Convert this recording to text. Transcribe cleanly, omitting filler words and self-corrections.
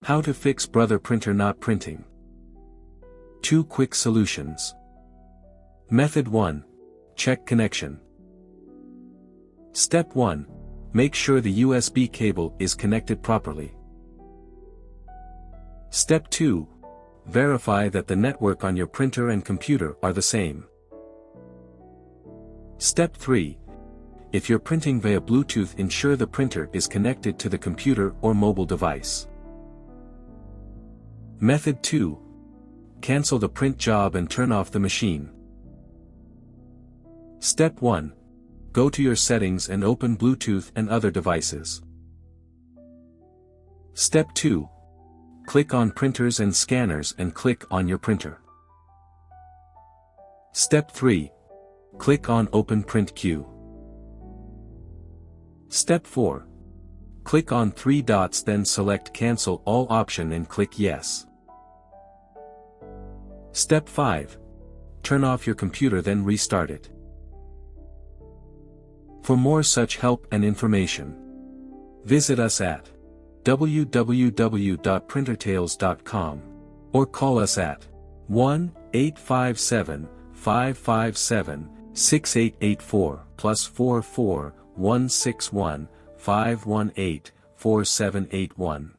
How to fix brother printer not printing. 2 quick solutions. Method 1. Check connection. Step 1. Make sure the USB cable is connected properly. Step 2. Verify that the network on your printer and computer are the same. Step 3. If you're printing via Bluetooth, ensure the printer is connected to the computer or mobile device. Method 2. Cancel the print job and turn off the machine. Step 1. Go to your settings and open Bluetooth and other devices. Step 2. Click on Printers and Scanners and click on your printer. Step 3. Click on Open Print Queue. Step 4. Click on 3 dots, then select Cancel All option and click Yes. Step 5. Turn off your computer, then restart it. For more such help and information, visit us at www.printertales.com or call us at 1-857-557-6884 +44 161 518 4781.